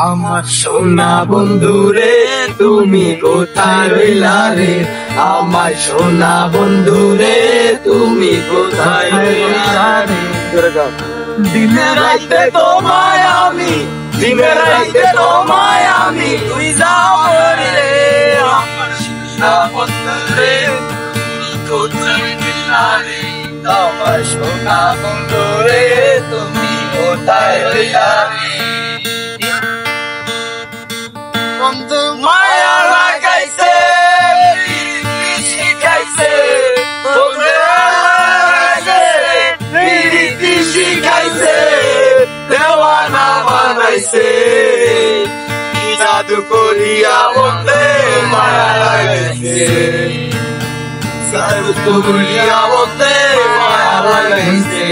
আমার সোনা বন্ধু রে তুমি কোথায় রইলা রে, আমার সোনা বন্ধু রে তুমি কোথায় রইলা রে। দিনে রাইতে তোমায় আমি, দিনে রাইতে তোমায় আমি তুই যাও রে, আমার সোনা বন্ধু রে কোথায় রইলা রে, আমার সোনা বন্ধু রে তুমি কোথায় রইলা রে। বন্ধু মায়া লাগাইছে শিখাইছে, প্রীতি শিখাইছে, দেওয়ানা বানাইছে, জাদু করিয়া বলতে মায়া লাগাইছে, জাদু করিয়া বলতে মায়া লাগাইছে।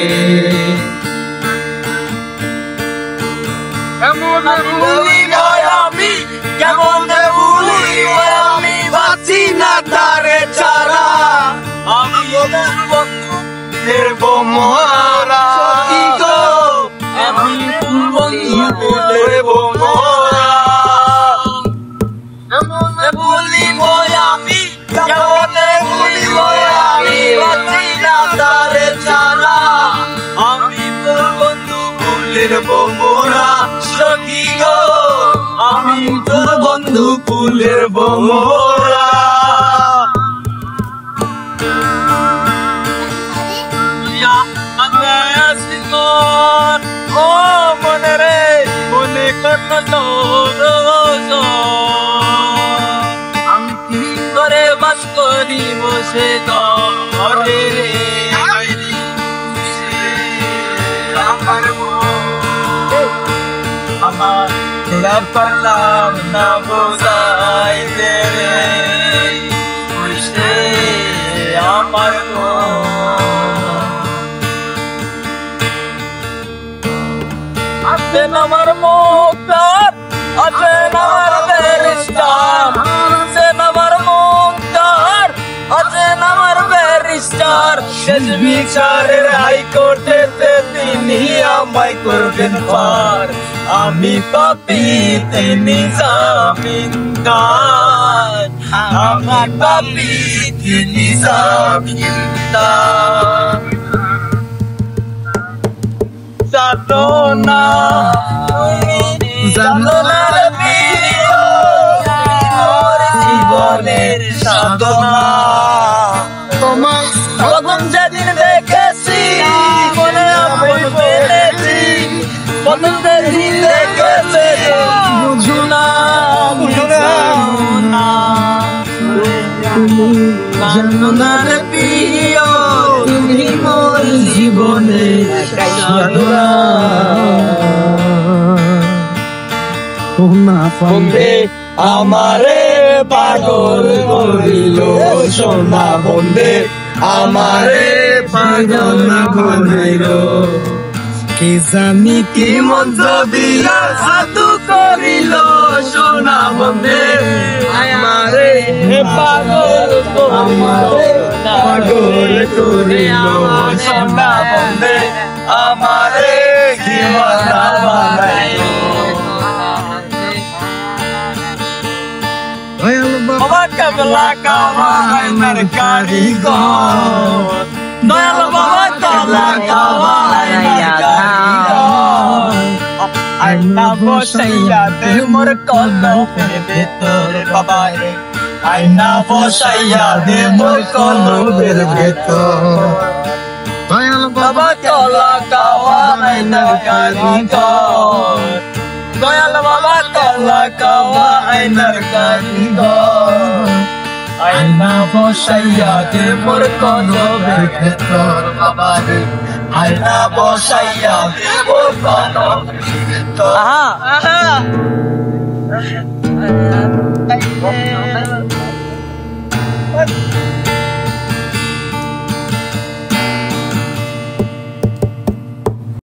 এমন ভুলি আমি, কেমন ভুলি আমি, বাঁচি না তারে ছাড়া, আমি বন্ধুদের বোমরা কি গো, আমি বন্ধুদের বোমরা। এমন ভুলি আমি, কেমন ভুলি আমি, বাঁচি না তারে ছাড়া, আমি বন্ধুদের বোমরা সখী গো, আমি তোর বন্ধু কুলের বোমরা। ও মনে রে মনে কত আমি কি করে বাস করি বসে ঘরে রে, আমার আমার পারলাম না বোঝাইতে রে, আমার আছেন আমার মুক্তার, আছেন আমার ব্যারিস্টার, আছেন আমার মুক্তার, আছেন আমার ব্যারিস্টার, শেষ বিচারের হাইকোর্টেতে তিনি আমায় করবেন পার, আমি পাপী তিনি জামিনদার, আমি পাপী তিনি জামিনদার। জানো না জানো না রে প্রিয়, মোর জীবনের সাধনা, তোমায় প্রথম যেদিন দেখেছি মনে আপন পেয়েছি, প্রথম যেদিন দেখেছি বুঝু না জানো না রে প্রিয়, তুমি মোর জীবনের সাধনা। বন্ধে আমারে পাগল করিল, সোনা বন্ধে আমারে পাগল করিল, কে জানি কি মন্ত্র দিয়া জাদু করিল, সোনা বন্ধে আমারে পাগল আমারে পাগল করিল, সোনা বন্ধে আমারে দিওয়ানা বানাইল। বাবা কাবলা কাওয়াইনার কারিগর, দয়াল বাবা কাবলা কাওয়াইনার কারিগর, আইনা বসাইয়া দে মোর কলমের ভেতর বাবা রে, আইনা বসাইয়া দে মোর কলমের ভেতর, দয়াল বাবা কাবলা কাওয়াইনার কারিগর, দয়াল বাবা কাবলা কাওয়াইনার কারিগর, আইনা বসাইয়া দে মোর কলমের ভেতর বাবা রে, আইনা বসাইয়া দে মোর কলমের ভেতর।